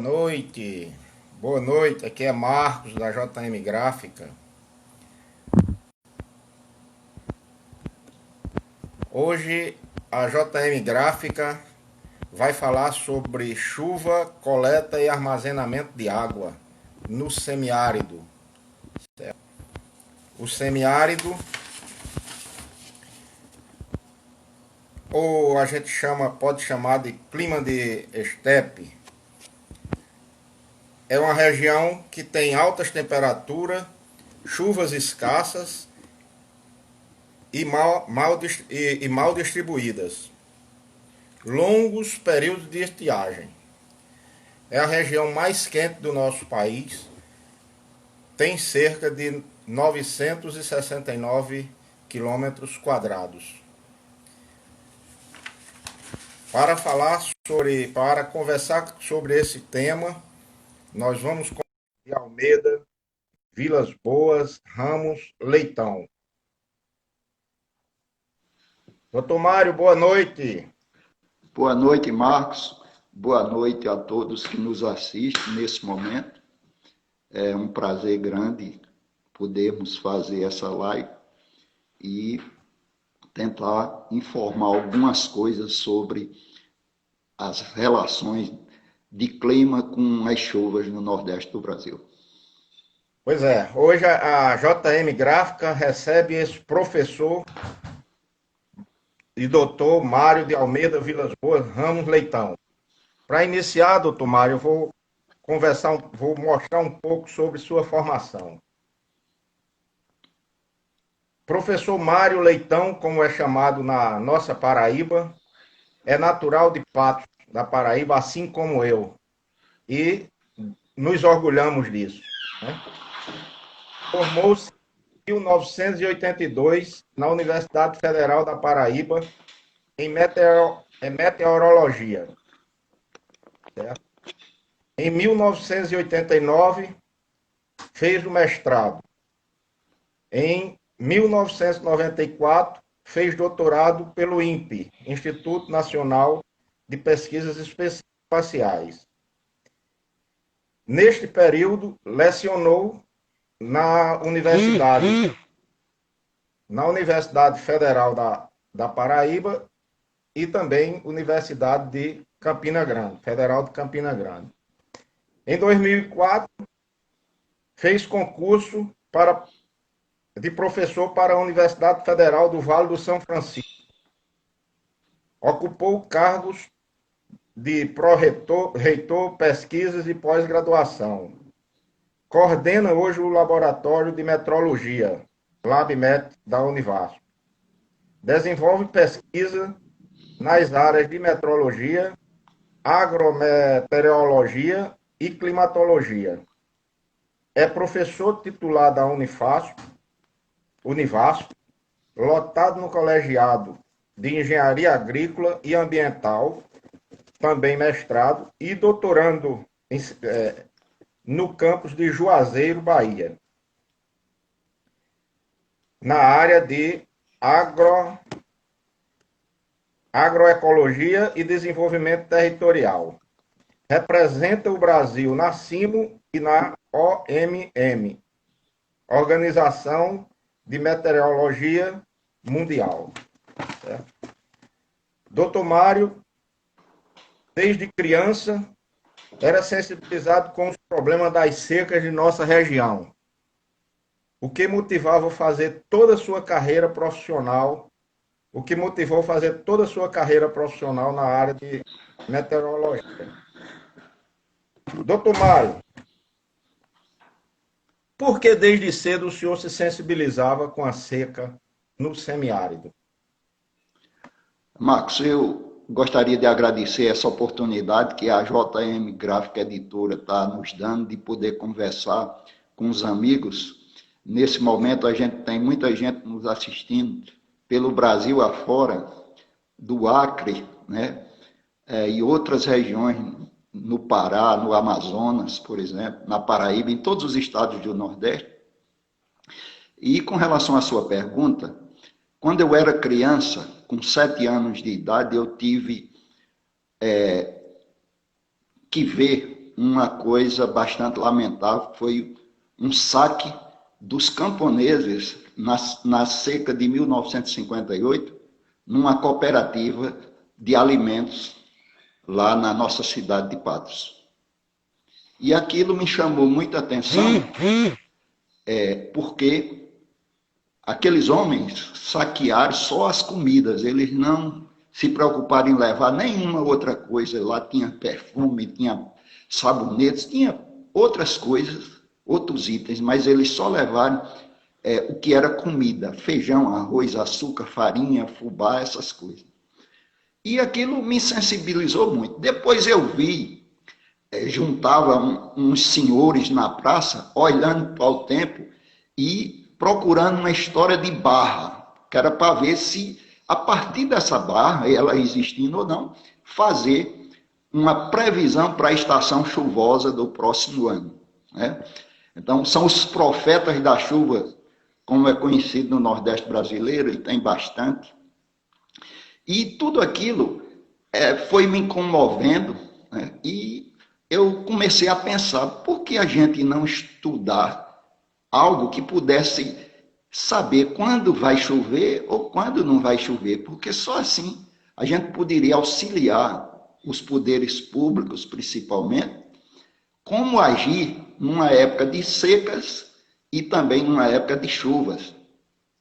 noite. Boa noite. Aqui é Marcos da JM Gráfica. Hoje a JM Gráfica vai falar sobre chuva, coleta e armazenamento de água no semiárido. O semiárido, ou a gente pode chamar de clima de estepe, é uma região que tem altas temperaturas, chuvas escassas e mal distribuídas, longos períodos de estiagem. É a região mais quente do nosso país, tem cerca de 969 quilômetros quadrados. Para conversar sobre esse tema, nós vamos com Almeida, Vilas Boas, Ramos, Leitão. Doutor Mário, boa noite. Boa noite, Marcos. Boa noite a todos que nos assistem nesse momento. É um prazer grande podermos fazer essa live e tentar informar algumas coisas sobre as relações de clima com as chuvas no Nordeste do Brasil. Pois é, hoje a JM Gráfica recebe esse professor e doutor Mário de Almeida Vilas Boas Ramos Leitão. Para iniciar, doutor Mário, eu vou mostrar um pouco sobre sua formação. Professor Mário Leitão, como é chamado na nossa Paraíba, é natural de Patos, da Paraíba, assim como eu. E nos orgulhamos disso, né? Formou-se em 1982 na Universidade Federal da Paraíba em meteorologia. Certo? Em 1989, fez o mestrado. Em 1994, fez doutorado pelo INPE, Instituto Nacional de Pesquisas Espaciais. Neste período, lecionou na Universidade Federal da Paraíba e também Universidade de Campina Grande, Federal de Campina Grande. Em 2004, fez concurso de professor para a Universidade Federal do Vale do São Francisco. Ocupou cargos de pró-reitor, pesquisas e pós-graduação. Coordena hoje o Laboratório de Metrologia, LabMet, da Univasf. Desenvolve pesquisa nas áreas de metrologia, agrometeorologia e climatologia. É professor titular da Univasf, lotado no colegiado de Engenharia Agrícola e Ambiental, também mestrado, e doutorando no campus de Juazeiro, Bahia, na área de agroecologia e desenvolvimento territorial. Representa o Brasil na CIMO e na OMM, Organização de Meteorologia Mundial. Certo? Doutor Mário, desde criança, era sensibilizado com os problemas das secas de nossa região, o que motivou a fazer toda a sua carreira profissional na área de meteorologia. Doutor Mário, por que desde cedo o senhor se sensibilizava com a seca no semiárido? Marcos, eu gostaria de agradecer essa oportunidade que a JM Gráfica Editora está nos dando de poder conversar com os amigos. Nesse momento, a gente tem muita gente nos assistindo pelo Brasil afora, do Acre, né? E outras regiões, no Pará, no Amazonas, por exemplo, na Paraíba, em todos os estados do Nordeste. E com relação à sua pergunta, quando eu era criança, com 7 anos de idade, eu tive que ver uma coisa bastante lamentável, foi um saque dos camponeses na seca de 1958, numa cooperativa de alimentos lá na nossa cidade de Patos. E aquilo me chamou muita atenção, porque aqueles homens saquearam só as comidas, eles não se preocuparam em levar nenhuma outra coisa. Lá tinha perfume, tinha sabonetes, tinha outras coisas, outros itens, mas eles só levaram o que era comida, feijão, arroz, açúcar, farinha, fubá, essas coisas. E aquilo me sensibilizou muito. Depois eu vi, juntava uns senhores na praça, olhando para o tempo e procurando uma história de barra, que era para ver se, a partir dessa barra, ela existindo ou não, fazer uma previsão para a estação chuvosa do próximo ano, né? Então, são os profetas da chuva, como é conhecido no Nordeste brasileiro, e tem bastante. E tudo aquilo foi me comovendo, né? E eu comecei a pensar, por que a gente não estudar algo que pudesse saber quando vai chover ou quando não vai chover? Porque só assim a gente poderia auxiliar os poderes públicos, principalmente, como agir numa época de secas e também numa época de chuvas.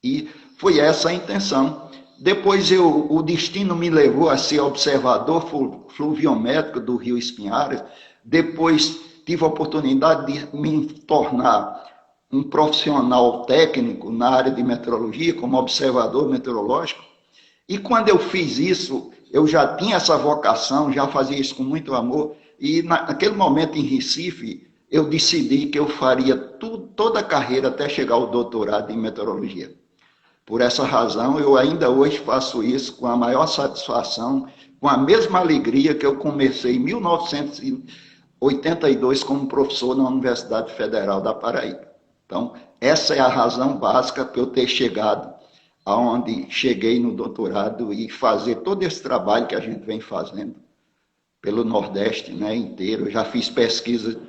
E foi essa a intenção. Depois o destino me levou a ser observador fluviométrico do Rio Espinharas. Depois tive a oportunidade de me tornar um profissional técnico na área de meteorologia, como observador meteorológico. E quando eu fiz isso, eu já tinha essa vocação, já fazia isso com muito amor. E naquele momento em Recife, eu decidi que eu faria toda a carreira até chegar ao doutorado em meteorologia. Por essa razão, eu ainda hoje faço isso com a maior satisfação, com a mesma alegria que eu comecei em 1982 como professor na Universidade Federal da Paraíba. Então, essa é a razão básica para eu ter chegado aonde cheguei no doutorado e fazer todo esse trabalho que a gente vem fazendo pelo Nordeste, né, inteiro. Eu já fiz pesquisa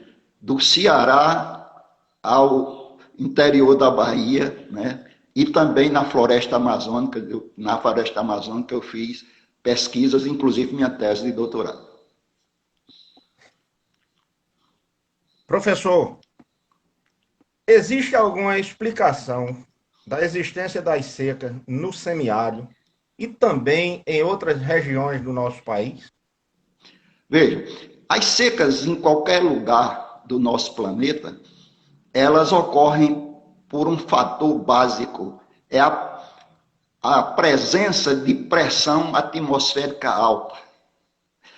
do Ceará ao interior da Bahia, né? E também na floresta amazônica, eu fiz pesquisas, inclusive minha tese de doutorado. Professor, existe alguma explicação da existência das secas no semiárido e também em outras regiões do nosso país? Veja, as secas em qualquer lugar do nosso planeta, elas ocorrem por um fator básico, é a presença de pressão atmosférica alta.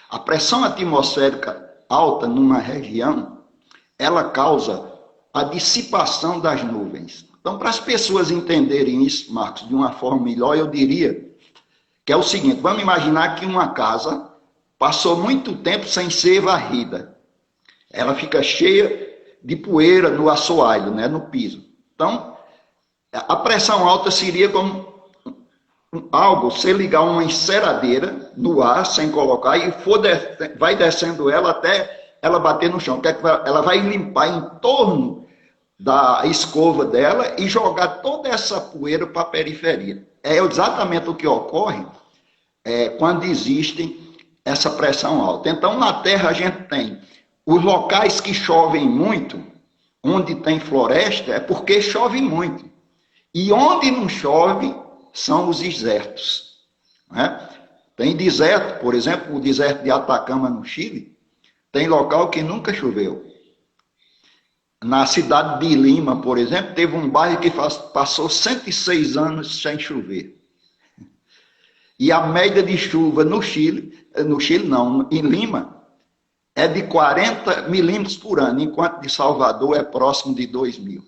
A pressão atmosférica alta numa região, ela causa a dissipação das nuvens. Então, para as pessoas entenderem isso, Marcos, de uma forma melhor, eu diria que é o seguinte: vamos imaginar que uma casa passou muito tempo sem ser varrida. Ela fica cheia de poeira no assoalho, né, no piso. Então, a pressão alta seria como algo, você ligar uma enceradeira no ar, sem colocar, e vai descendo ela até ela bater no chão. Ela vai limpar em torno da escova dela e jogar toda essa poeira para a periferia. É exatamente o que ocorre quando existe essa pressão alta. Então, na Terra, a gente tem os locais que chovem muito, onde tem floresta, é porque chove muito. E onde não chove, são os desertos, né? Tem deserto, por exemplo, o deserto de Atacama, no Chile, tem local que nunca choveu. Na cidade de Lima, por exemplo, teve um bairro que passou 106 anos sem chover. E a média de chuva no Chile não, em Lima, é de 40 milímetros por ano, enquanto de Salvador é próximo de 2.000.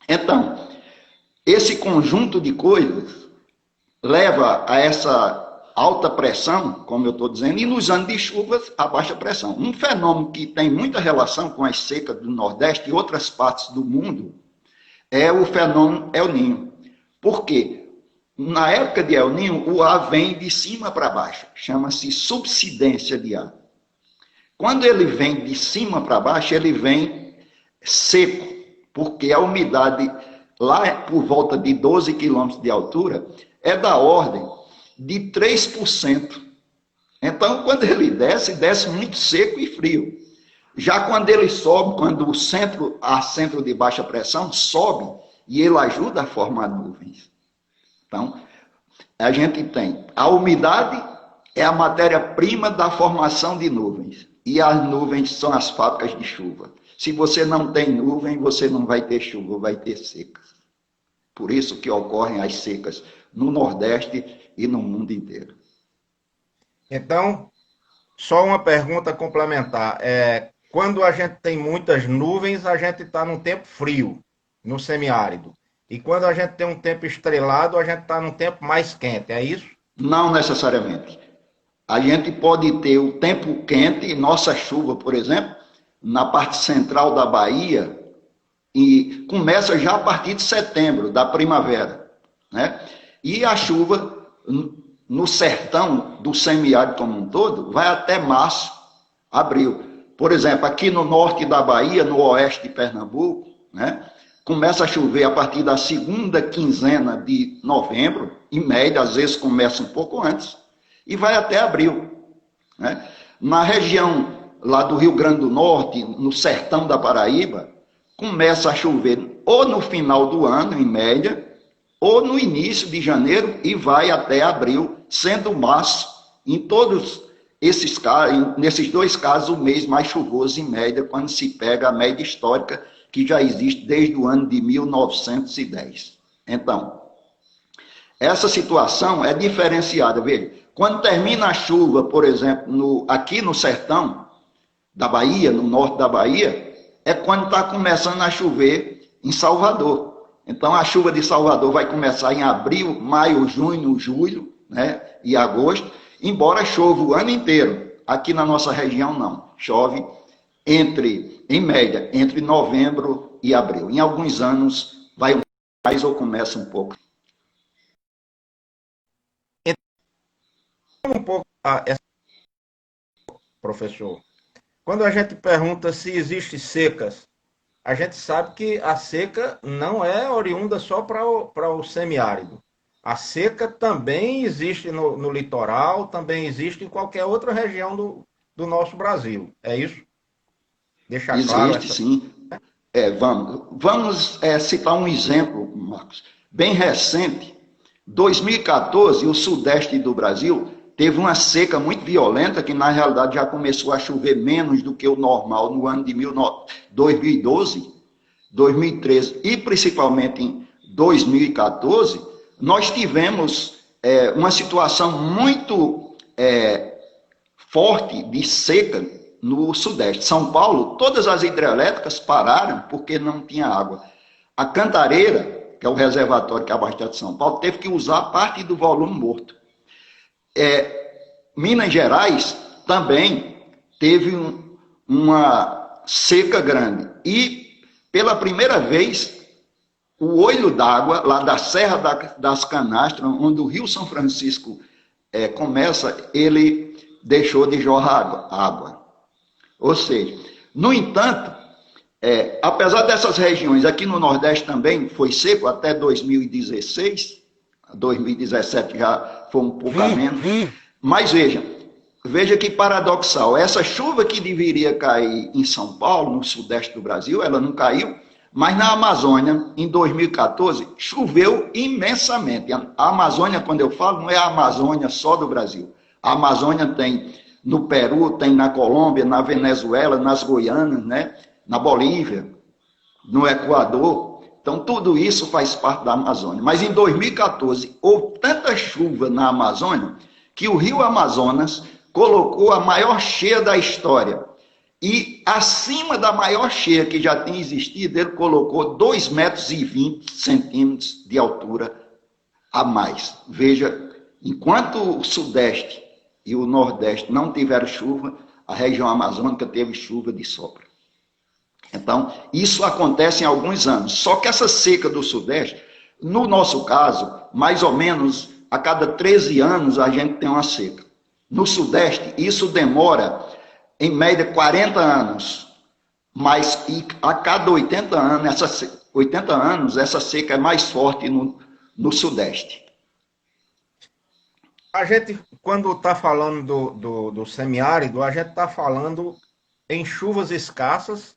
Então, esse conjunto de coisas leva a essa alta pressão, como eu estou dizendo, e nos anos de chuvas, a baixa pressão. Um fenômeno que tem muita relação com as secas do Nordeste e outras partes do mundo é o fenômeno El Niño. Por quê? Na época de El Niño, o ar vem de cima para baixo. Chama-se subsidência de ar. Quando ele vem de cima para baixo, ele vem seco, porque a umidade lá por volta de 12 quilômetros de altura é da ordem de 3%. Então, quando ele desce, desce muito seco e frio. Já quando ele sobe, quando o centro de baixa pressão sobe, e ele ajuda a formar nuvens. Então, a gente tem a umidade é a matéria-prima da formação de nuvens. E as nuvens são as fábricas de chuva. Se você não tem nuvem, você não vai ter chuva, vai ter secas. Por isso que ocorrem as secas no Nordeste e no mundo inteiro. Então, só uma pergunta complementar. Quando a gente tem muitas nuvens, a gente está num tempo frio, no semiárido. E quando a gente tem um tempo estrelado, a gente está num tempo mais quente, é isso? Não necessariamente. A gente pode ter o tempo quente, nossa chuva, por exemplo, na parte central da Bahia, e começa já a partir de setembro, da primavera, né? E a chuva no sertão do semiárido como um todo vai até março, abril. Por exemplo, aqui no norte da Bahia, no oeste de Pernambuco, né? Começa a chover a partir da segunda quinzena de novembro, em média, às vezes começa um pouco antes, e vai até abril, né? Na região lá do Rio Grande do Norte, no sertão da Paraíba, começa a chover ou no final do ano, em média, ou no início de janeiro e vai até abril, sendo março, em todos esses casos, nesses dois casos, o mês mais chuvoso em média, quando se pega a média histórica, que já existe desde o ano de 1910. Então, essa situação é diferenciada. Veja, quando termina a chuva, por exemplo, aqui no sertão da Bahia, no norte da Bahia, é quando está começando a chover em Salvador. Então, a chuva de Salvador vai começar em abril, maio, junho, julho, né, e agosto, embora chova o ano inteiro. Aqui na nossa região, não. Chove em média, entre novembro e abril. Em alguns anos, vai mais ou começa um pouco. Um pouco, professor. Quando a gente pergunta se existem secas, a gente sabe que a seca não é oriunda só para o semiárido. A seca também existe no litoral, também existe em qualquer outra região do nosso Brasil. É isso? Deixar claro. Existe, sim. Vamos citar um exemplo, Marcos. Bem recente, 2014, o sudeste do Brasil teve uma seca muito violenta, que na realidade já começou a chover menos do que o normal no ano de 2012, 2013 e principalmente em 2014, nós tivemos uma situação muito forte de seca no sudeste. São Paulo, todas as hidrelétricas pararam porque não tinha água. A Cantareira, que é o reservatório que abastece São Paulo, teve que usar parte do volume morto. Minas Gerais também teve uma seca grande. E, pela primeira vez, o olho d'água, lá da Serra das Canastras, onde o Rio São Francisco começa, ele deixou de jorrar água. Ou seja, no entanto, apesar dessas regiões, aqui no Nordeste também foi seco até 2016, 2017 já foi um pouco a menos, mas veja que paradoxal, essa chuva que deveria cair em São Paulo, no sudeste do Brasil, ela não caiu, mas na Amazônia, em 2014, choveu imensamente. A Amazônia, quando eu falo, não é a Amazônia só do Brasil. A Amazônia tem no Peru, tem na Colômbia, na Venezuela, nas Guianas, né? Na Bolívia, no Equador. Então, tudo isso faz parte da Amazônia. Mas em 2014, houve tanta chuva na Amazônia que o rio Amazonas colocou a maior cheia da história. E acima da maior cheia que já tem existido, ele colocou 2,20 metros de altura a mais. Veja, enquanto o Sudeste e o Nordeste não tiveram chuva, a região amazônica teve chuva de sobra. Então, isso acontece em alguns anos. Só que essa seca do Sudeste, no nosso caso, mais ou menos a cada 13 anos a gente tem uma seca. No Sudeste, isso demora em média 40 anos, mas a cada 80 anos, essa seca é mais forte no Sudeste. A gente, quando está falando do semiárido, a gente está falando em chuvas escassas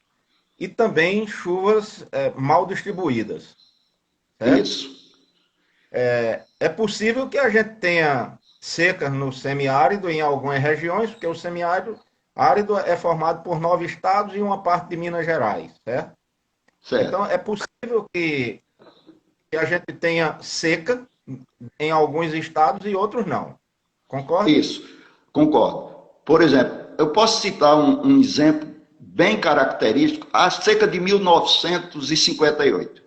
e também chuvas mal distribuídas, certo? Isso. É possível que a gente tenha secas no semiárido em algumas regiões, porque o semiárido é formado por 9 estados e uma parte de Minas Gerais, certo? Certo. Então, é possível que a gente tenha seca em alguns estados e outros não. Concorda? Isso, concordo. Por exemplo, eu posso citar um exemplo bem característico, a seca de 1958.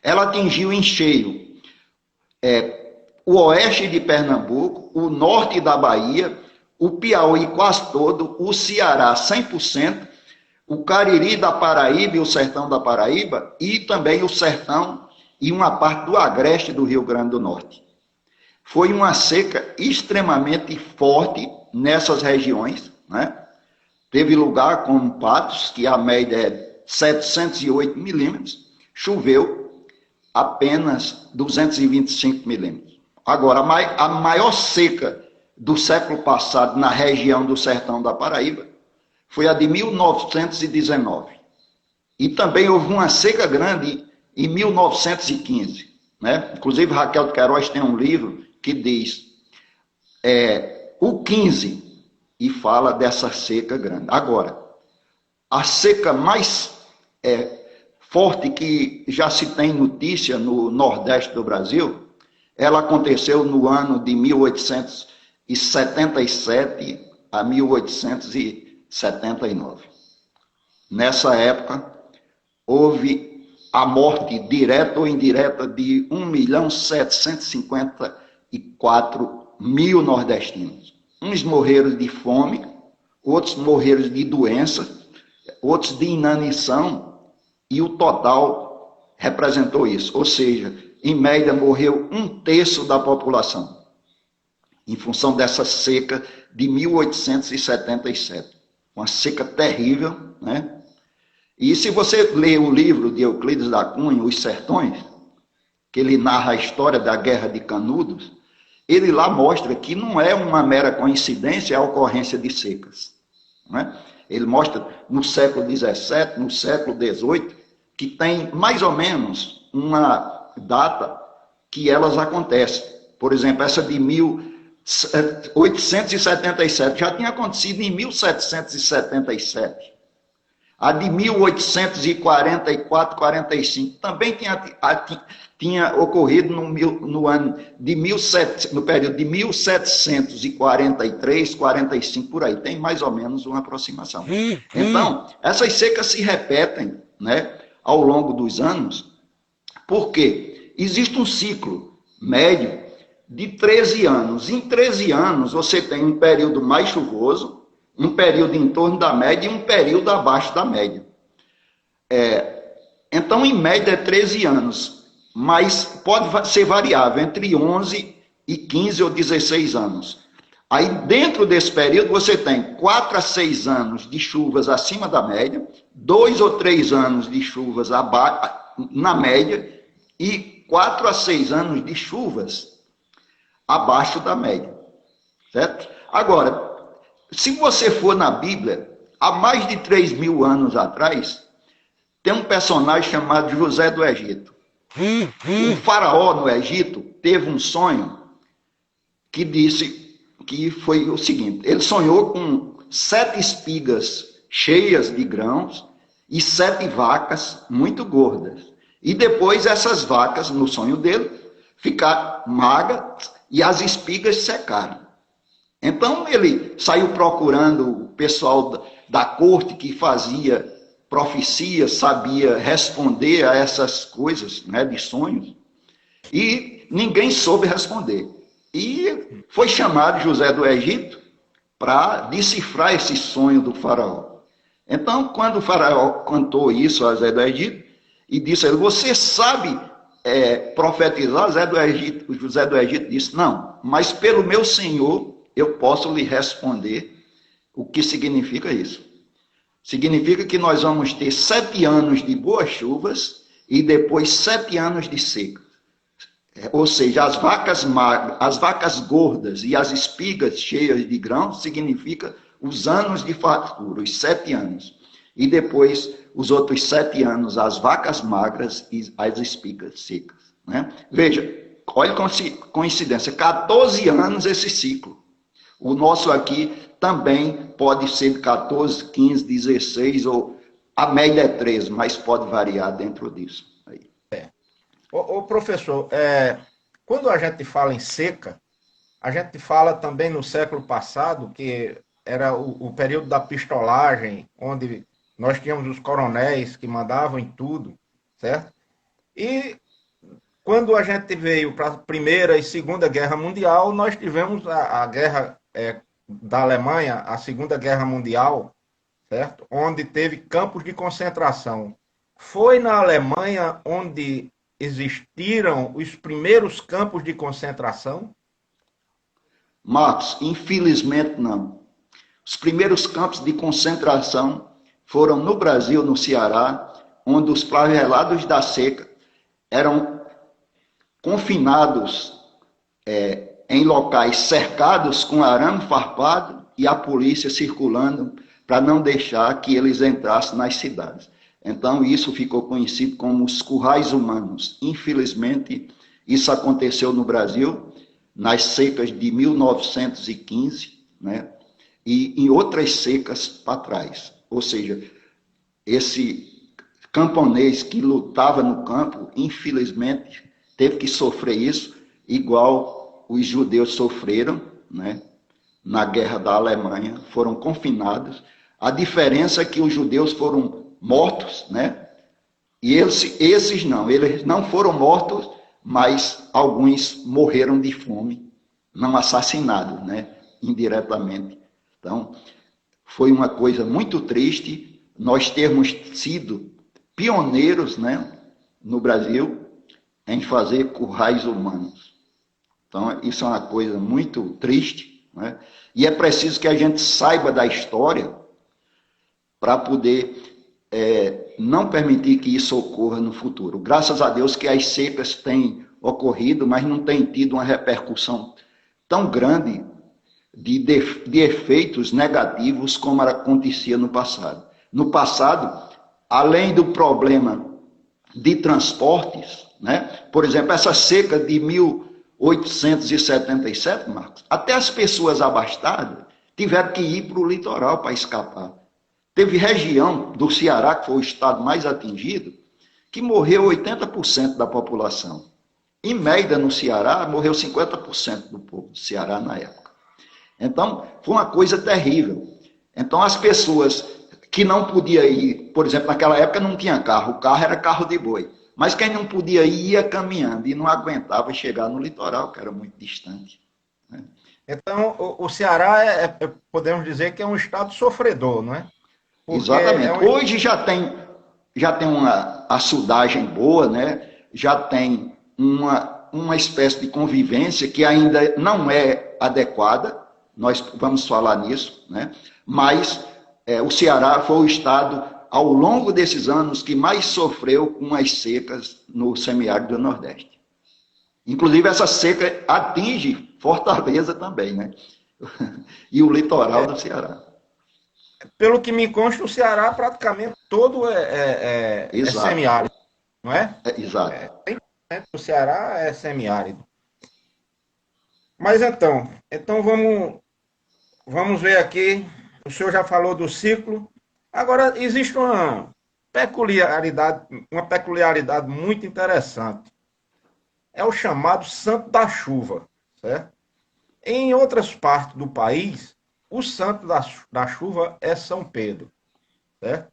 Ela atingiu em cheio o oeste de Pernambuco, o norte da Bahia, o Piauí quase todo, o Ceará 100%, o Cariri da Paraíba e o sertão da Paraíba, e também o sertão e uma parte do agreste do Rio Grande do Norte. Foi uma seca extremamente forte nessas regiões, né? Teve lugar como Patos, que a média é 708 milímetros, choveu apenas 225 milímetros. Agora, a maior seca do século passado na região do sertão da Paraíba foi a de 1919. E também houve uma seca grande em 1915. Né? Inclusive, Raquel de Queiroz tem um livro que diz o 15 e fala dessa seca grande. Agora, a seca mais forte que já se tem notícia no Nordeste do Brasil, ela aconteceu no ano de 1877 a 1879. Nessa época, houve a morte direta ou indireta de 1.754.000 nordestinos. Uns morreram de fome, outros morreram de doença, outros de inanição, e o total representou isso. Ou seja, em média morreu 1/3 da população, em função dessa seca de 1877. Uma seca terrível, né? E se você ler o livro de Euclides da Cunha, Os Sertões, que ele narra a história da Guerra de Canudos, ele lá mostra que não é uma mera coincidência a ocorrência de secas. Né? Ele mostra no século XVII, no século XVIII, que tem mais ou menos uma data que elas acontecem. Por exemplo, essa de 1877 já tinha acontecido em 1777. A de 1844, 45 também tinha ocorrido no período de 1743, 45, por aí. Tem mais ou menos uma aproximação. Então, essas secas se repetem, né, ao longo dos anos, porque existe um ciclo médio de 13 anos. Em 13 anos, você tem um período mais chuvoso, um período em torno da média e um período abaixo da média. Então, em média, é 13 anos, mas pode ser variável, entre 11 e 15 ou 16 anos. Aí, dentro desse período, você tem 4 a 6 anos de chuvas acima da média, 2 ou 3 anos de chuvas na média e 4 a 6 anos de chuvas abaixo da média. Certo? Agora, se você for na Bíblia, há mais de 3.000 anos atrás, tem um personagem chamado José do Egito. O faraó no Egito teve um sonho que disse que foi o seguinte: ele sonhou com 7 espigas cheias de grãos e 7 vacas muito gordas. E depois essas vacas, no sonho dele, ficaram magras e as espigas secaram. Então ele saiu procurando o pessoal da corte que fazia profecia, sabia responder a essas coisas, né, de sonhos, e ninguém soube responder. E foi chamado José do Egito para decifrar esse sonho do faraó. Então, quando o faraó contou isso a José do Egito, e disse a ele: você sabe profetizar? José do Egito disse: não, mas pelo meu Senhor eu posso lhe responder O que significa isso? Significa que nós vamos ter 7 anos de boas chuvas e depois 7 anos de seca. Ou seja, as vacas magras, as vacas gordas e as espigas cheias de grão significa os anos de fartura, os 7 anos. E depois, os outros 7 anos, as vacas magras e as espigas secas. Né? Veja, olha a coincidência, 14 anos esse ciclo. O nosso aqui também pode ser de 14, 15, 16, ou a média é 13, mas pode variar dentro disso. Aí. Ô, professor, quando a gente fala em seca, a gente fala também no século passado, que era o período da pistolagem, onde nós tínhamos os coronéis que mandavam em tudo, certo? E quando a gente veio para a Primeira e Segunda Guerra Mundial, nós tivemos a guerra da Alemanha, a Segunda Guerra Mundial, certo? Onde teve campos de concentração. Foi na Alemanha onde existiram os primeiros campos de concentração? Marcos, infelizmente não. Os primeiros campos de concentração foram no Brasil, no Ceará, onde os flagelados da seca eram confinados em locais cercados com arame farpado e a polícia circulando para não deixar que eles entrassem nas cidades. Então, isso ficou conhecido como os currais humanos. Infelizmente, isso aconteceu no Brasil, nas secas de 1915, né? E em outras secas para trás. Ou seja, esse camponês que lutava no campo, infelizmente, teve que sofrer isso, igual os judeus sofreram, né? Na guerra da Alemanha, foram confinados. A diferença é que os judeus foram mortos, né? E esses não, eles não foram mortos, mas alguns morreram de fome, não assassinados, né? Indiretamente. Então, foi uma coisa muito triste nós termos sido pioneiros, né, no Brasil em fazer currais humanos. Então, isso é uma coisa muito triste, né? E é preciso que a gente saiba da história para poder não permitir que isso ocorra no futuro. Graças a Deus que as secas têm ocorrido, mas não tem tido uma repercussão tão grande de efeitos negativos como acontecia no passado. No passado, além do problema de transportes, né? Por exemplo, essa seca de 1877, Marcos, até as pessoas abastadas tiveram que ir para o litoral para escapar. Teve região do Ceará, que foi o estado mais atingido, que morreu 80% da população. Em média, no Ceará, morreu 50% do povo do Ceará na época. Então, foi uma coisa terrível. Então, as pessoas que não podiam ir, por exemplo, naquela época não tinha carro, o carro era carro de boi. Mas quem não podia ir, ia caminhando e não aguentava chegar no litoral, que era muito distante. Né? Então, o Ceará, podemos dizer que é um estado sofredor, não é? Porque exatamente. Hoje já tem uma açudagem boa, né? Já tem uma espécie de convivência que ainda não é adequada, nós vamos falar nisso, né? Mas o Ceará foi o estado, ao longo desses anos, que mais sofreu com as secas no semiárido do Nordeste. Inclusive, essa seca atinge Fortaleza também, né? E o litoral do Ceará. Pelo que me consta, o Ceará praticamente todo é semiárido, não é? Exato. O Ceará é semiárido. Mas então vamos ver aqui. O senhor já falou do ciclo. Agora, existe uma peculiaridade muito interessante. É o chamado Santo da Chuva, certo? Em outras partes do país, o santo da chuva é São Pedro, certo?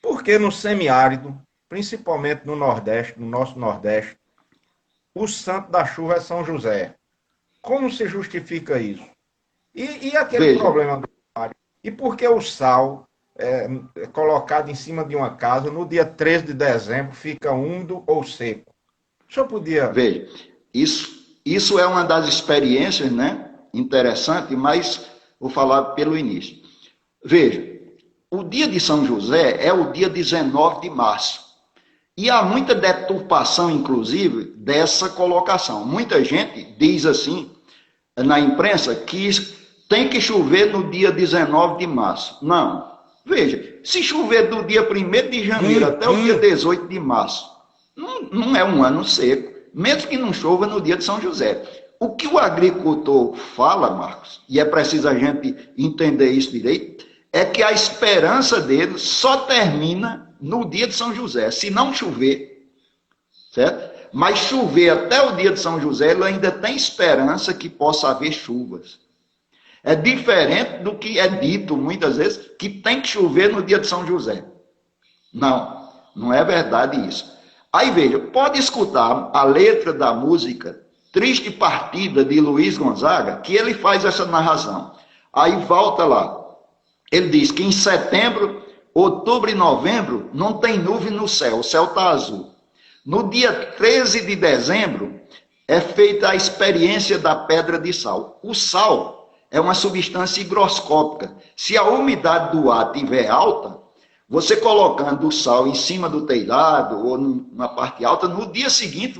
Porque no semiárido, principalmente no Nordeste, no nosso Nordeste, o santo da chuva é São José. Como se justifica isso? E aquele problema do sal? E por que o sal é colocado em cima de uma casa no dia 13 de dezembro fica úmido ou seco? O senhor podia... Veja, isso é uma das experiências, né? Interessante, mas vou falar pelo início. Veja, o dia de São José é o dia 19 de março. E há muita deturpação, inclusive, dessa colocação. Muita gente diz assim, na imprensa, que tem que chover no dia 19 de março. Não. Veja, se chover do dia 1º de janeiro até o dia 18 de março, não é um ano seco, mesmo que não chova no dia de São José. O que o agricultor fala, Marcos, e é preciso a gente entender isso direito, é que a esperança dele só termina no dia de São José, se não chover, certo? Mas chover até o dia de São José, ele ainda tem esperança que possa haver chuvas. É diferente do que é dito muitas vezes, que tem que chover no dia de São José. Não, não é verdade isso. Aí veja, pode escutar a letra da música Triste Partida, de Luiz Gonzaga, que ele faz essa narração. Aí volta lá. Ele diz que em setembro, outubro e novembro não tem nuvem no céu, o céu está azul. No dia 13 de dezembro é feita a experiência da pedra de sal. O sal é uma substância higroscópica. Se a umidade do ar estiver alta, você colocando o sal em cima do telhado ou numa parte alta, no dia seguinte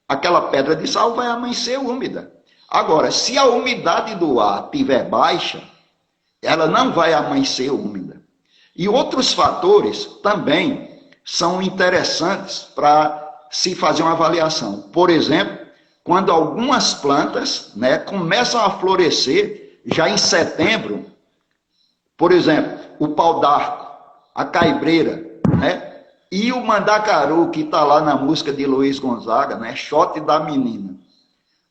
aquela pedra de sal vai amanhecer úmida. Agora, se a umidade do ar estiver baixa, ela não vai amanhecer úmida. E outros fatores também são interessantes para se fazer uma avaliação. Por exemplo, quando algumas plantas, né, começam a florescer já em setembro, por exemplo, o pau d'arco, a caibreira, né, e o mandacaru, que está lá na música de Luiz Gonzaga, né, Xote da Menina.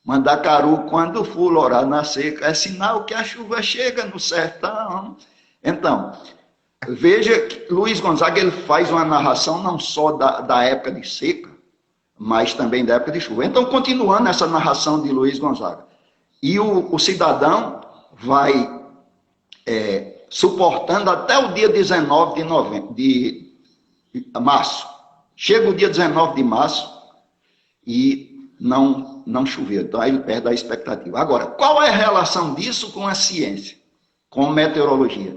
Mandacaru, quando florar na seca, é sinal que a chuva chega no sertão. Então, veja que Luiz Gonzaga ele faz uma narração não só da época de seca, mas também da época de chuva. Então, continuando essa narração de Luiz Gonzaga, e o cidadão vai suportando até o dia 19 de março. Chega o dia 19 de março e não choveu, então aí ele perde a expectativa. Agora, qual é a relação disso com a ciência, com meteorologia?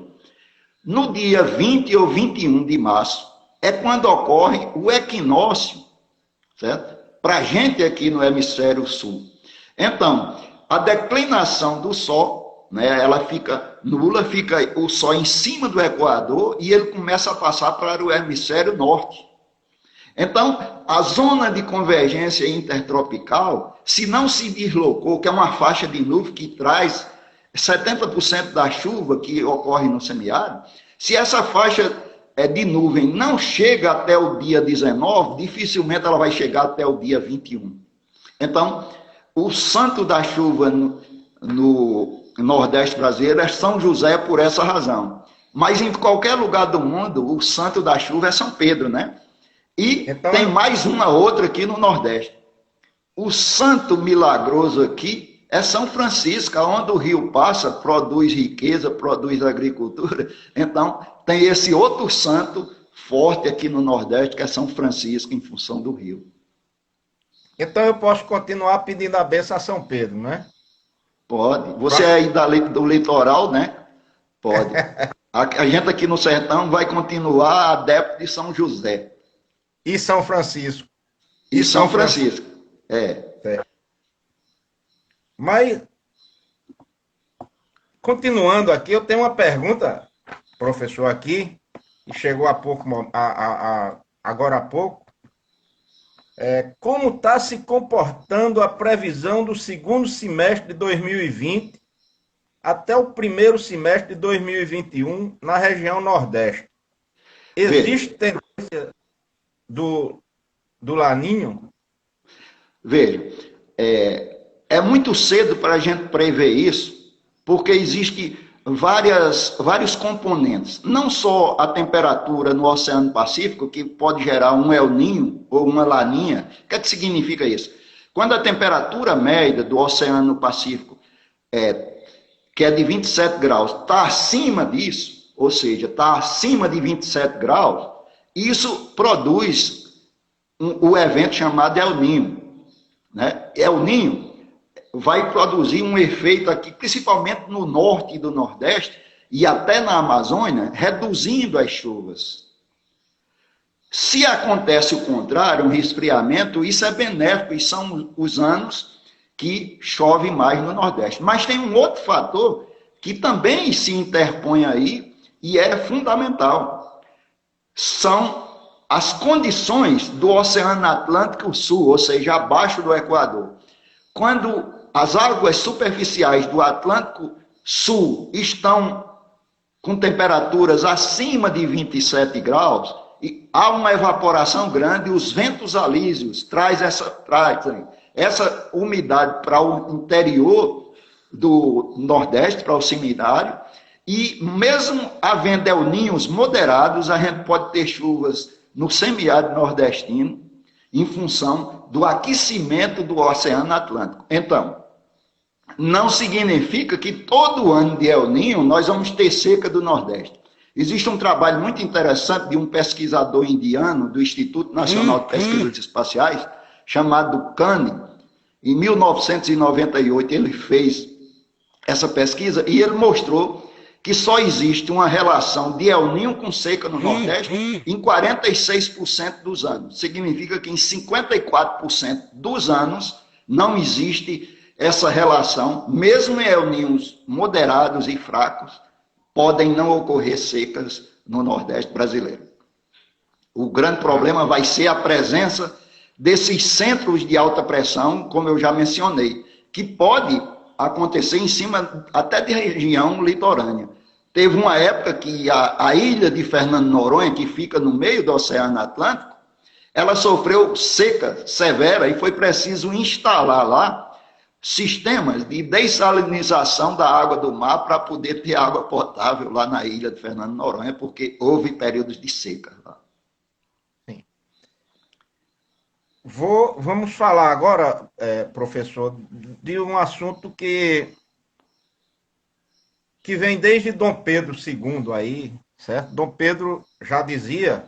No dia 20 ou 21 de março é quando ocorre o equinócio, certo? Para a gente aqui no hemisfério sul. Então, a declinação do Sol, né, ela fica nula, fica o Sol em cima do Equador e ele começa a passar para o hemisfério norte. Então, a zona de convergência intertropical, se não se deslocou, que é uma faixa de nuvem que traz 70% da chuva que ocorre no semiárido, se essa faixa de nuvem não chega até o dia 19, dificilmente ela vai chegar até o dia 21. Então, o santo da chuva no Nordeste brasileiro é São José por essa razão. Mas em qualquer lugar do mundo, o santo da chuva é São Pedro, né? E então, tem mais uma outra aqui no Nordeste. O santo milagroso aqui é São Francisco, onde o rio passa, produz riqueza, produz agricultura. Então, tem esse outro santo forte aqui no Nordeste, que é São Francisco, em função do rio. Então eu posso continuar pedindo a bênção a São Pedro, né? Pode. Você é aí do litoral, né? Pode. A gente aqui no sertão vai continuar adepto de São José. E São Francisco. E São Francisco. É. Mas, continuando aqui, eu tenho uma pergunta, professor, aqui, que chegou agora há pouco. Como está se comportando a previsão do segundo semestre de 2020 até o primeiro semestre de 2021 na região Nordeste? Existe tendência do Laninho? Veja, é muito cedo para a gente prever isso, porque existe vários componentes. Não só a temperatura no Oceano Pacífico, que pode gerar um El Niño ou uma Laninha. O que é que significa isso? Quando a temperatura média do Oceano Pacífico, que é de 27 graus, está acima disso, ou seja, está acima de 27 graus, isso produz o evento chamado El Niño. Né? El Niño vai produzir um efeito aqui, principalmente no norte e do nordeste, e até na Amazônia, reduzindo as chuvas. Se acontece o contrário, um resfriamento, isso é benéfico, e são os anos que chove mais no Nordeste. Mas tem um outro fator que também se interpõe aí e é fundamental. São as condições do Oceano Atlântico Sul, ou seja, abaixo do Equador. Quando as águas superficiais do Atlântico Sul estão com temperaturas acima de 27 graus, e há uma evaporação grande, os ventos alísios trazem essa umidade para o interior do Nordeste, para o semiárido, e mesmo havendo El Ninhos moderados, a gente pode ter chuvas no semiárido nordestino, em função do aquecimento do Oceano Atlântico. Então, não significa que todo ano de El Ninho nós vamos ter seca do Nordeste. Existe um trabalho muito interessante de um pesquisador indiano do Instituto Nacional de Pesquisas Espaciais, chamado Kani. Em 1998 ele fez essa pesquisa e ele mostrou que só existe uma relação de El Ninho com seca no Nordeste em 46% dos anos. Significa que em 54% dos anos não existe essa relação, mesmo em El Ninhos moderados e fracos, podem não ocorrer secas no Nordeste brasileiro. O grande problema vai ser a presença desses centros de alta pressão, como eu já mencionei, que pode acontecer em cima até de região litorânea. Teve uma época que a ilha de Fernando Noronha, que fica no meio do Oceano Atlântico, ela sofreu seca severa e foi preciso instalar lá sistemas de dessalinização da água do mar para poder ter água potável lá na ilha de Fernando Noronha, porque houve períodos de seca lá. Sim. Vamos falar agora, professor, de um assunto que vem desde Dom Pedro II aí, certo? Dom Pedro já dizia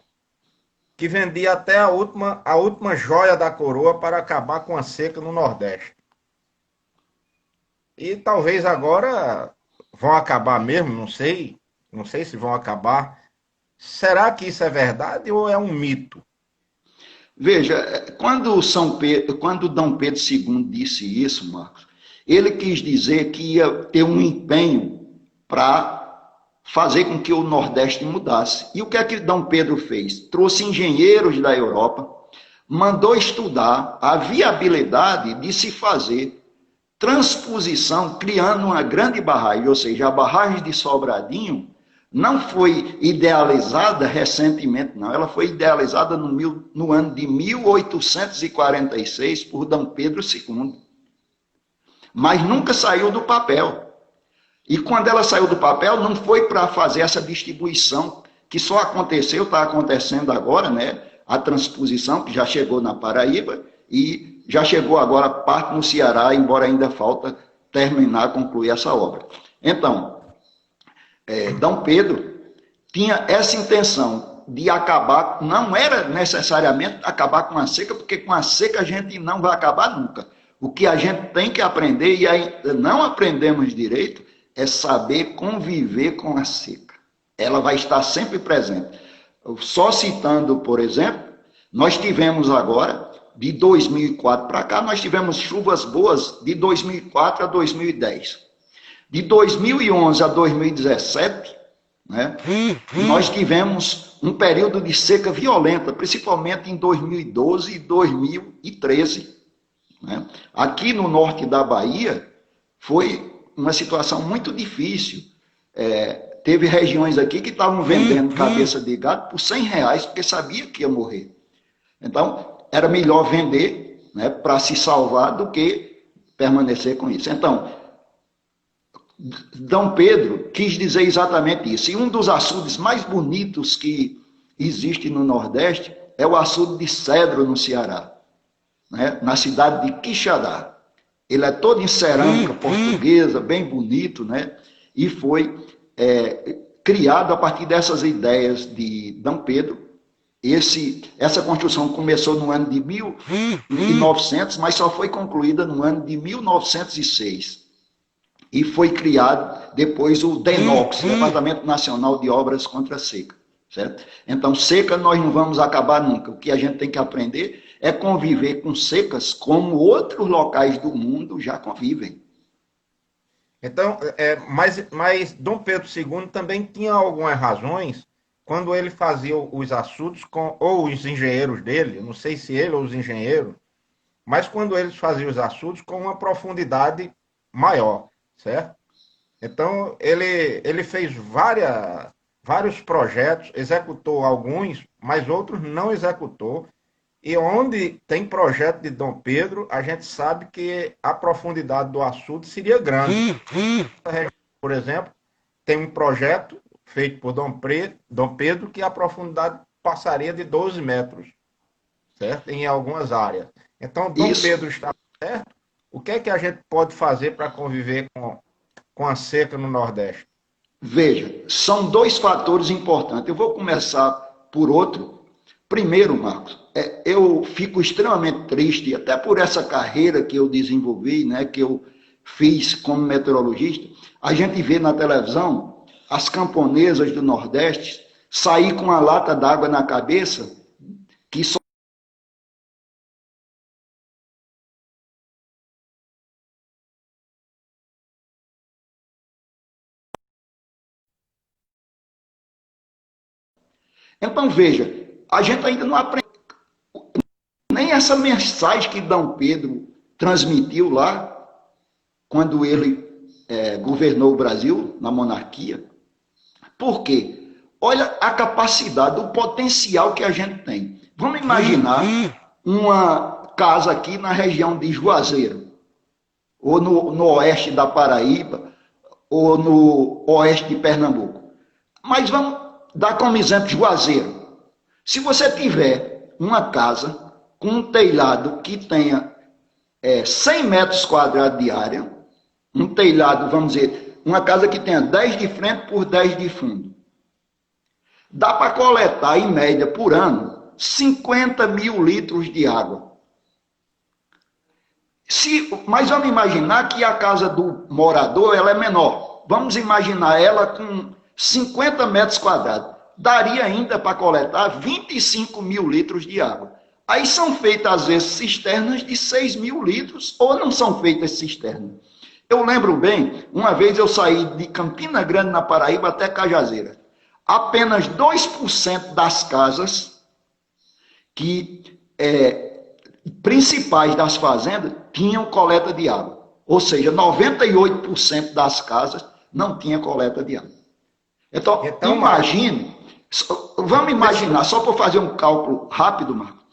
que vendia até a última joia da coroa para acabar com a seca no Nordeste. E talvez agora vão acabar mesmo, não sei se vão acabar. Será que isso é verdade ou é um mito? Veja, quando Dom Pedro II disse isso, Marcos, ele quis dizer que ia ter um empenho para fazer com que o Nordeste mudasse. E o que é que Dom Pedro fez? Trouxe engenheiros da Europa, mandou estudar a viabilidade de se fazer transposição, criando uma grande barragem, ou seja, a barragem de Sobradinho não foi idealizada recentemente, não. Ela foi idealizada no ano de 1846 por Dom Pedro II. Mas nunca saiu do papel. E quando ela saiu do papel, não foi para fazer essa distribuição, que só aconteceu, está acontecendo agora, né? A transposição, que já chegou na Paraíba, e já chegou agora parte no Ceará, embora ainda falta terminar, concluir essa obra. Então, Dom Pedro tinha essa intenção de acabar, não era necessariamente acabar com a seca, porque com a seca a gente não vai acabar nunca. O que a gente tem que aprender, e ainda não aprendemos direito, é saber conviver com a seca. Ela vai estar sempre presente. Só citando, por exemplo, nós tivemos agora, de 2004 para cá, nós tivemos chuvas boas de 2004 a 2010. De 2011 a 2017, né, nós tivemos um período de seca violenta, principalmente em 2012 e 2013. Né? Aqui no norte da Bahia, foi uma situação muito difícil. Teve regiões aqui que estavam vendendo cabeça de gado por R$100, porque sabia que ia morrer. Então, era melhor vender, né, para se salvar do que permanecer com isso. Então, Dom Pedro quis dizer exatamente isso. E um dos açudes mais bonitos que existe no Nordeste é o açude de Cedro, no Ceará, né, na cidade de Quixadá. Ele é todo em cerâmica portuguesa, bem bonito, né, e foi criado a partir dessas ideias de Dom Pedro. Essa construção começou no ano de 1900, mas só foi concluída no ano de 1906. e foi criado depois o DENOX, Departamento Nacional de Obras contra a Seca, certo? Então, seca nós não vamos acabar nunca. O que a gente tem que aprender é conviver com secas como outros locais do mundo já convivem. Então, mas Dom Pedro II também tinha algumas razões quando ele fazia os açudes, ou os engenheiros dele, não sei se ele ou os engenheiros, mas quando eles faziam os açudes com uma profundidade maior, certo? Então, ele fez vários projetos, executou alguns, mas outros não executou. E onde tem projeto de Dom Pedro, a gente sabe que a profundidade do açude seria grande. Por exemplo, tem um projeto feito por Dom Pedro que a profundidade passaria de 12 metros, certo? Em algumas áreas. Então, Dom Pedro está certo. O que é que a gente pode fazer para conviver com a seca no Nordeste? Veja, são dois fatores importantes. Eu vou começar por outro. Primeiro, Marcos, eu fico extremamente triste, até por essa carreira que eu desenvolvi, né, que eu fiz como meteorologista. A gente vê na televisão as camponesas do Nordeste sair com uma lata d'água na cabeça, que só... Então, veja, a gente ainda não aprende nem essa mensagem que Dom Pedro transmitiu lá, quando ele governou o Brasil, na monarquia. Por quê? Olha a capacidade, o potencial que a gente tem. Vamos imaginar uma casa aqui na região de Juazeiro, ou no oeste da Paraíba, ou no oeste de Pernambuco. Mas vamos dar como exemplo Juazeiro. Se você tiver uma casa com um telhado que tenha 100 metros quadrados de área, um telhado, vamos dizer, uma casa que tenha 10 de frente por 10 de fundo, dá para coletar, em média, por ano, 50 mil litros de água. Mas vamos imaginar que a casa do morador ela é menor. Vamos imaginar ela com 50 metros quadrados. Daria ainda para coletar 25 mil litros de água. Aí são feitas, às vezes, cisternas de 6 mil litros, ou não são feitas cisternas. Eu lembro bem, uma vez eu saí de Campina Grande, na Paraíba, até Cajazeira. Apenas 2% das casas principais das fazendas tinham coleta de água. Ou seja, 98% das casas não tinham coleta de água. Então imagine, vamos imaginar, só para fazer um cálculo rápido, Marco,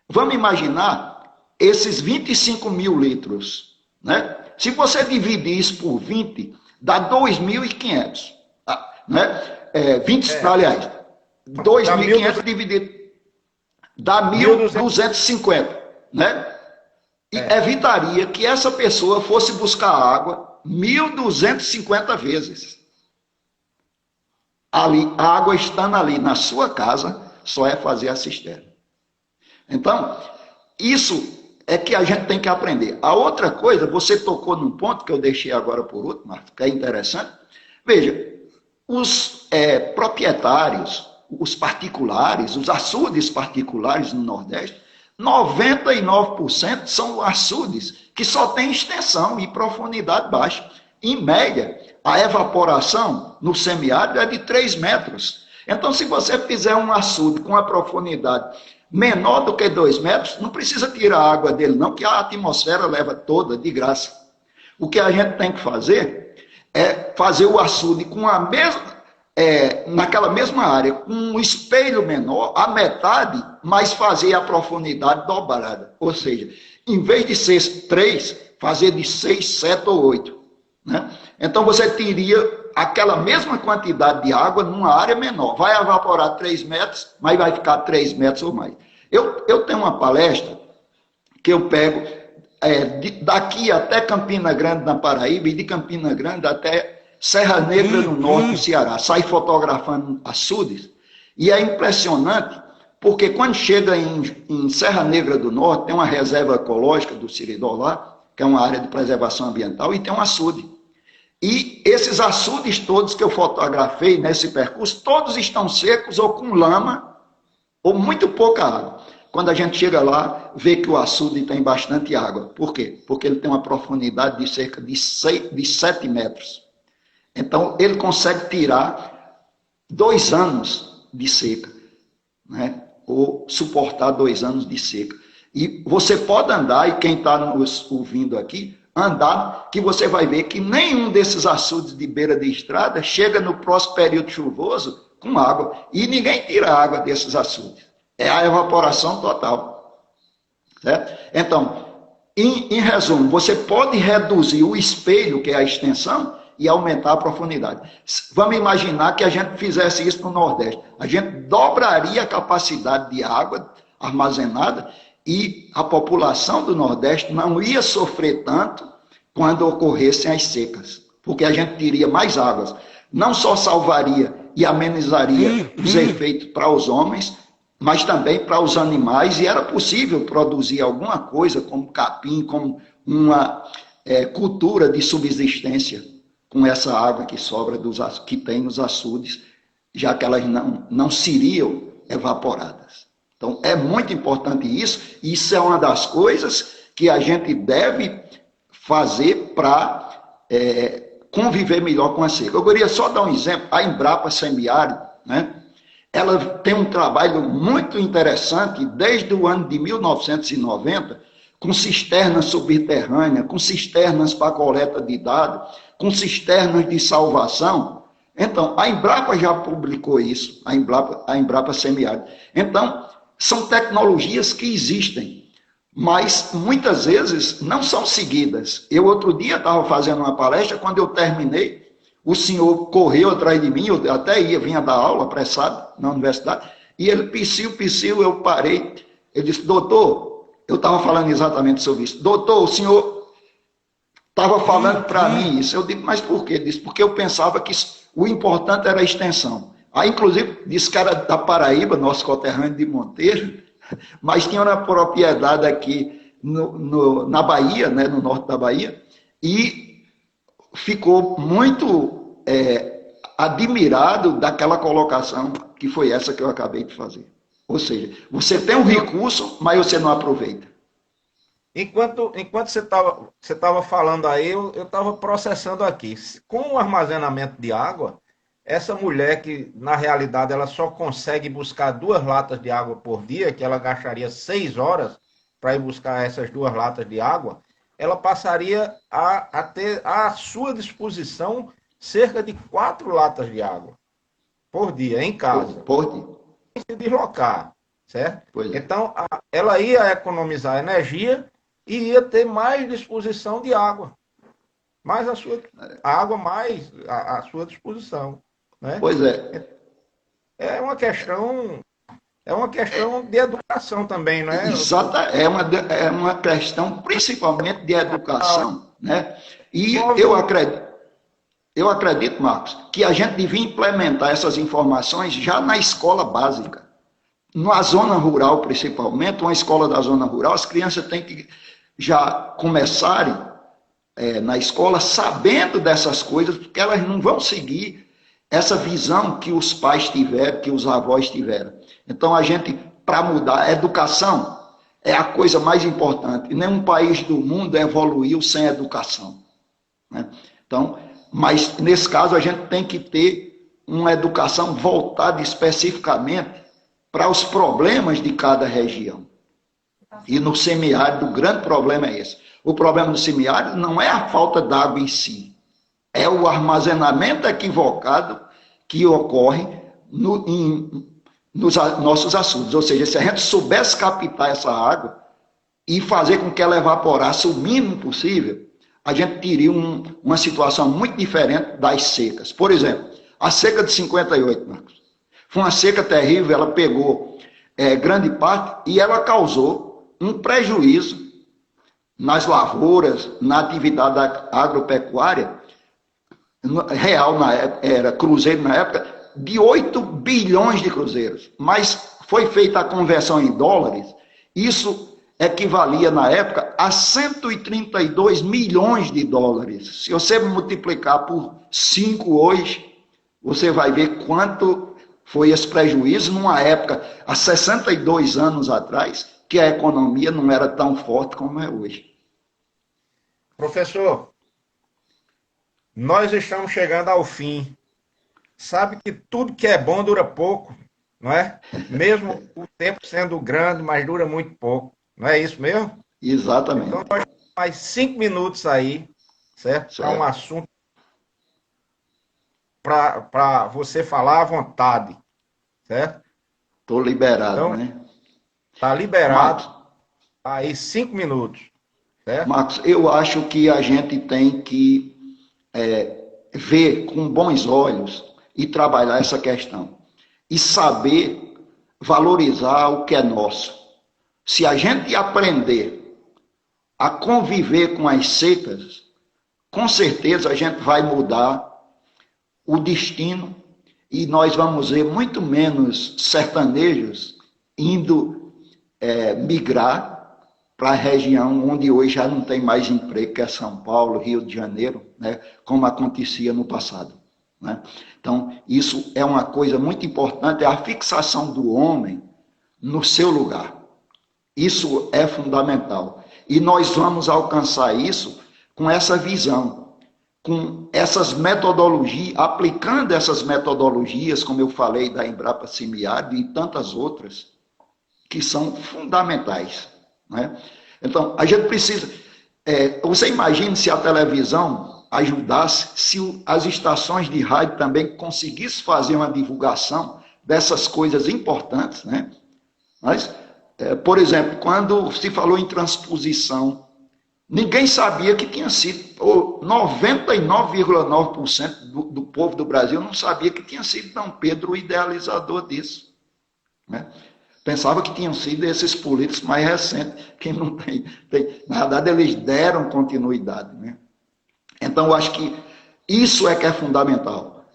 vamos imaginar esses 25 mil litros, né? Se você dividir isso por 20, dá 2.500, né? 2.500 dividido, dá 1.250, né? E evitaria que essa pessoa fosse buscar água 1.250 vezes. Ali, a água estando ali na sua casa, só é fazer a cisterna. Então, isso é que a gente tem que aprender. A outra coisa, você tocou num ponto que eu deixei agora por último, Marcos, que é interessante. Veja, os proprietários, os particulares, os açudes particulares no Nordeste, 99% são açudes que só têm extensão e profundidade baixa. Em média, a evaporação no semiárido é de 3 metros. Então, se você fizer um açude com a profundidade menor do que 2 metros, não precisa tirar a água dele não, que a atmosfera leva toda de graça. O que a gente tem que fazer é fazer o açude com a mesma, naquela mesma área, com um espelho menor, a metade, mas fazer a profundidade dobrada. Ou seja, em vez de ser 3, fazer de 6, 7 ou 8. Né? Então você teria aquela mesma quantidade de água numa área menor. Vai evaporar 3 metros, mas vai ficar 3 metros ou mais. Eu tenho uma palestra que eu pego daqui até Campina Grande, na Paraíba, e de Campina Grande até Serra Negra, no norte do Ceará. Sai fotografando açudes. E é impressionante, porque quando chega em Serra Negra do Norte, tem uma reserva ecológica do Siridó lá, que é uma área de preservação ambiental, e tem um açude. E esses açudes todos que eu fotografei nesse percurso, todos estão secos ou com lama, ou muito pouca água. Quando a gente chega lá, vê que o açude tem bastante água. Por quê? Porque ele tem uma profundidade de cerca de 7 metros. Então, ele consegue tirar 2 anos de seca, né? Ou suportar 2 anos de seca. E você pode andar, e quem está nos ouvindo aqui, andar, que você vai ver que nenhum desses açudes de beira de estrada chega no próximo período chuvoso com água. E ninguém tira água desses açudes. É a evaporação total. Certo? Então, em resumo, você pode reduzir o espelho, que é a extensão, e aumentar a profundidade. Vamos imaginar que a gente fizesse isso no Nordeste. A gente dobraria a capacidade de água armazenada e a população do Nordeste não ia sofrer tanto quando ocorressem as secas, porque a gente teria mais águas. Não só salvaria e amenizaria os efeitos para os homens, mas também para os animais, e era possível produzir alguma coisa como capim, como uma cultura de subsistência com essa água que sobra, que tem nos açudes, já que elas não seriam evaporadas. Então, é muito importante isso, e isso é uma das coisas que a gente deve fazer para conviver melhor com a seca. Eu queria só dar um exemplo, a Embrapa Semiárido, né? Ela tem um trabalho muito interessante, desde o ano de 1990, com cisternas subterrâneas, com cisternas para coleta de dados, com cisternas de salvação. Então, a Embrapa já publicou isso, a Embrapa Semiárido. Então, são tecnologias que existem, mas muitas vezes não são seguidas. Eu outro dia estava fazendo uma palestra, quando eu terminei, o senhor correu atrás de mim, eu até vinha dar aula apressado na universidade, e ele psiu, eu parei. Ele disse, doutor, eu estava falando exatamente sobre isso. Doutor, o senhor estava falando para mim isso. Eu digo, mas por quê? Ele disse, porque eu pensava que o importante era a extensão. Aí, inclusive, disse que era da Paraíba, nosso conterrâneo de Monteiro, mas tinha uma propriedade aqui na Bahia, né, no norte da Bahia, e ficou muito admirado daquela colocação, que foi essa que eu acabei de fazer. Ou seja, você tem um recurso, mas você não aproveita. Enquanto você estava falando aí, eu estava processando aqui. Com o armazenamento de água, essa mulher que, na realidade, ela só consegue buscar 2 latas de água por dia, que ela gastaria 6 horas para ir buscar essas 2 latas de água, ela passaria a ter à sua disposição cerca de 4 latas de água por dia, em casa. Por dia. Se deslocar, certo? Pois é. Então, ela ia economizar energia e ia ter mais disposição de água. Mais a água mais à sua disposição. Né? Pois é. É uma questão de educação também, não é? Exato, é uma questão principalmente de educação, né? E eu acredito, Marcos, que a gente devia implementar essas informações já na escola básica. Na zona rural, principalmente, uma escola da zona rural, as crianças têm que já começarem na escola sabendo dessas coisas, porque elas não vão seguir essa visão que os pais tiveram, que os avós tiveram. Então, a gente, para mudar, a educação é a coisa mais importante. Nenhum país do mundo evoluiu sem educação. Né? Então, mas, nesse caso, a gente tem que ter uma educação voltada especificamente para os problemas de cada região. E no semiárido, o grande problema é esse. O problema do semiárido não é a falta d'água em si, é o armazenamento equivocado que ocorre nos nossos açudes. Ou seja, se a gente soubesse captar essa água e fazer com que ela evaporasse o mínimo possível, a gente teria uma situação muito diferente das secas. Por exemplo, a seca de 58, Marcos, foi uma seca terrível, ela pegou grande parte e ela causou um prejuízo nas lavouras, na atividade agropecuária, real na época, era cruzeiro na época, de 8 bilhões de cruzeiros. Mas foi feita a conversão em dólares, isso equivalia na época a 132 milhões de dólares. Se você multiplicar por 5 hoje, você vai ver quanto foi esse prejuízo numa época, há 62 anos atrás, que a economia não era tão forte como é hoje. Professor, nós estamos chegando ao fim. Sabe que tudo que é bom dura pouco, não é? Mesmo o tempo sendo grande, mas dura muito pouco. Não é isso mesmo? Então, Exatamente. nós temos mais 5 minutos aí, certo? Para um Certo. assunto para você falar à vontade, certo? Estou liberado, Então, né? está Marcos, liberado aí 5 minutos, certo? Marcos, eu acho que a gente tem que ver com bons olhos e trabalhar essa questão. E saber valorizar o que é nosso. Se a gente aprender a conviver com as secas, com certeza a gente vai mudar o destino e nós vamos ver muito menos sertanejos indo migrar para a região onde hoje já não tem mais emprego, que é São Paulo, Rio de Janeiro, né, como acontecia no passado. Né? Então, isso é uma coisa muito importante, é a fixação do homem no seu lugar. Isso é fundamental. E nós vamos alcançar isso com essa visão, com essas metodologias, aplicando essas metodologias, como eu falei, da Embrapa Semiárido e tantas outras, que são fundamentais. Né? Então, a gente precisa... você imagine se a televisão ajudasse, se as estações de rádio também conseguissem fazer uma divulgação dessas coisas importantes, né? Mas, por exemplo, quando se falou em transposição, ninguém sabia que tinha sido, ou 99,9% do povo do Brasil não sabia que tinha sido Dom Pedro o idealizador disso. Né? Pensava que tinham sido esses políticos mais recentes, que não tem. Na verdade, eles deram continuidade. Né? Então, eu acho que isso é que é fundamental.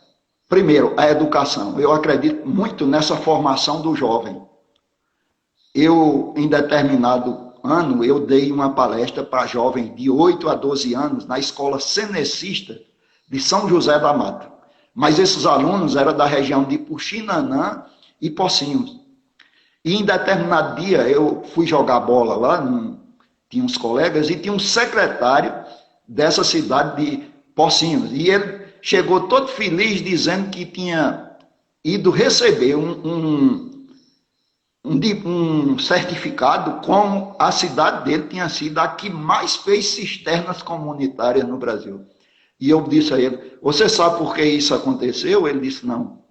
Primeiro, a educação. Eu acredito muito nessa formação do jovem. Eu, em determinado ano, eu dei uma palestra para jovens de 8 a 12 anos na escola cenecista de São José da Mata. Mas esses alunos eram da região de Puxinanã e Pocinhos. E em determinado dia eu fui jogar bola lá, tinha uns colegas, e tinha um secretário dessa cidade de Pocinhos. E ele chegou todo feliz dizendo que tinha ido receber um certificado como a cidade dele tinha sido a que mais fez cisternas comunitárias no Brasil. E eu disse a ele, você sabe por que isso aconteceu? Ele disse, não.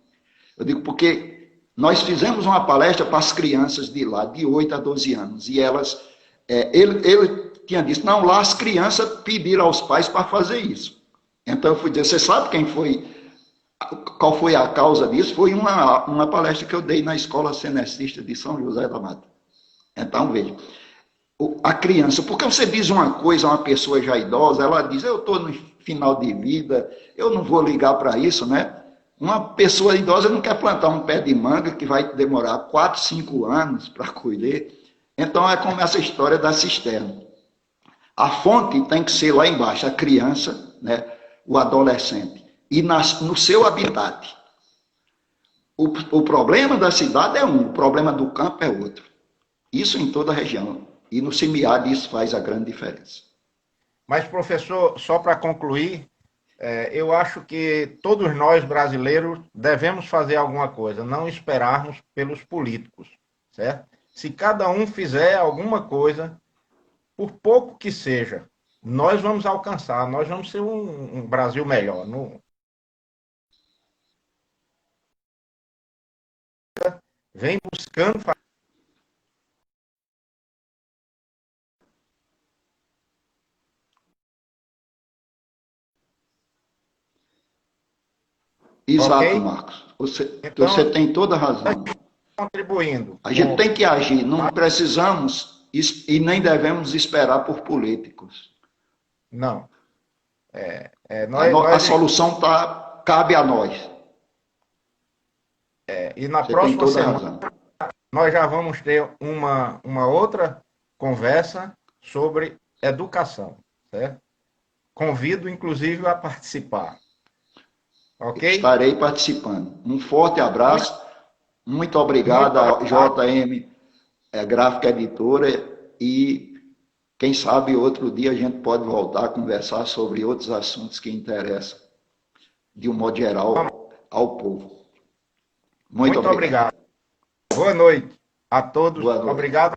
Eu digo, porque nós fizemos uma palestra para as crianças de lá, de 8 a 12 anos, e elas, ele tinha dito, não, lá as crianças pediram aos pais para fazer isso. Então eu fui dizer, você sabe qual foi a causa disso? Foi uma palestra que eu dei na Escola Cenecista de São José da Mata. Então, veja, a criança, porque você diz uma coisa a uma pessoa já idosa, ela diz, eu estou no final de vida, eu não vou ligar para isso, né? Uma pessoa idosa não quer plantar um pé de manga que vai demorar 4, 5 anos para colher. Então, é como essa história da cisterna. A fonte tem que ser lá embaixo, a criança, né? O adolescente. E no seu habitat. O problema da cidade é um, o problema do campo é outro. Isso em toda a região. E no semiárido isso faz a grande diferença. Mas, professor, só para concluir, eu acho que todos nós brasileiros devemos fazer alguma coisa, não esperarmos pelos políticos, certo? Se cada um fizer alguma coisa, por pouco que seja, nós vamos alcançar, nós vamos ser um Brasil melhor. Vem buscando. Exato, Ok? Marcos. Você Então, tem toda a razão. contribuindo. A gente tem que agir, não precisamos e nem devemos esperar por políticos. Não. A solução cabe a nós. E na Você tem próxima toda a semana razão. nós já vamos ter uma outra conversa sobre educação, certo? Convido, inclusive, a participar. Ok? Estarei participando. Um forte abraço. Muito obrigado à JM Gráfica Editora e quem sabe outro dia a gente pode voltar a conversar sobre outros assuntos que interessam, de um modo geral, ao povo. Muito obrigado. Boa noite a todos. Boa noite. Obrigado.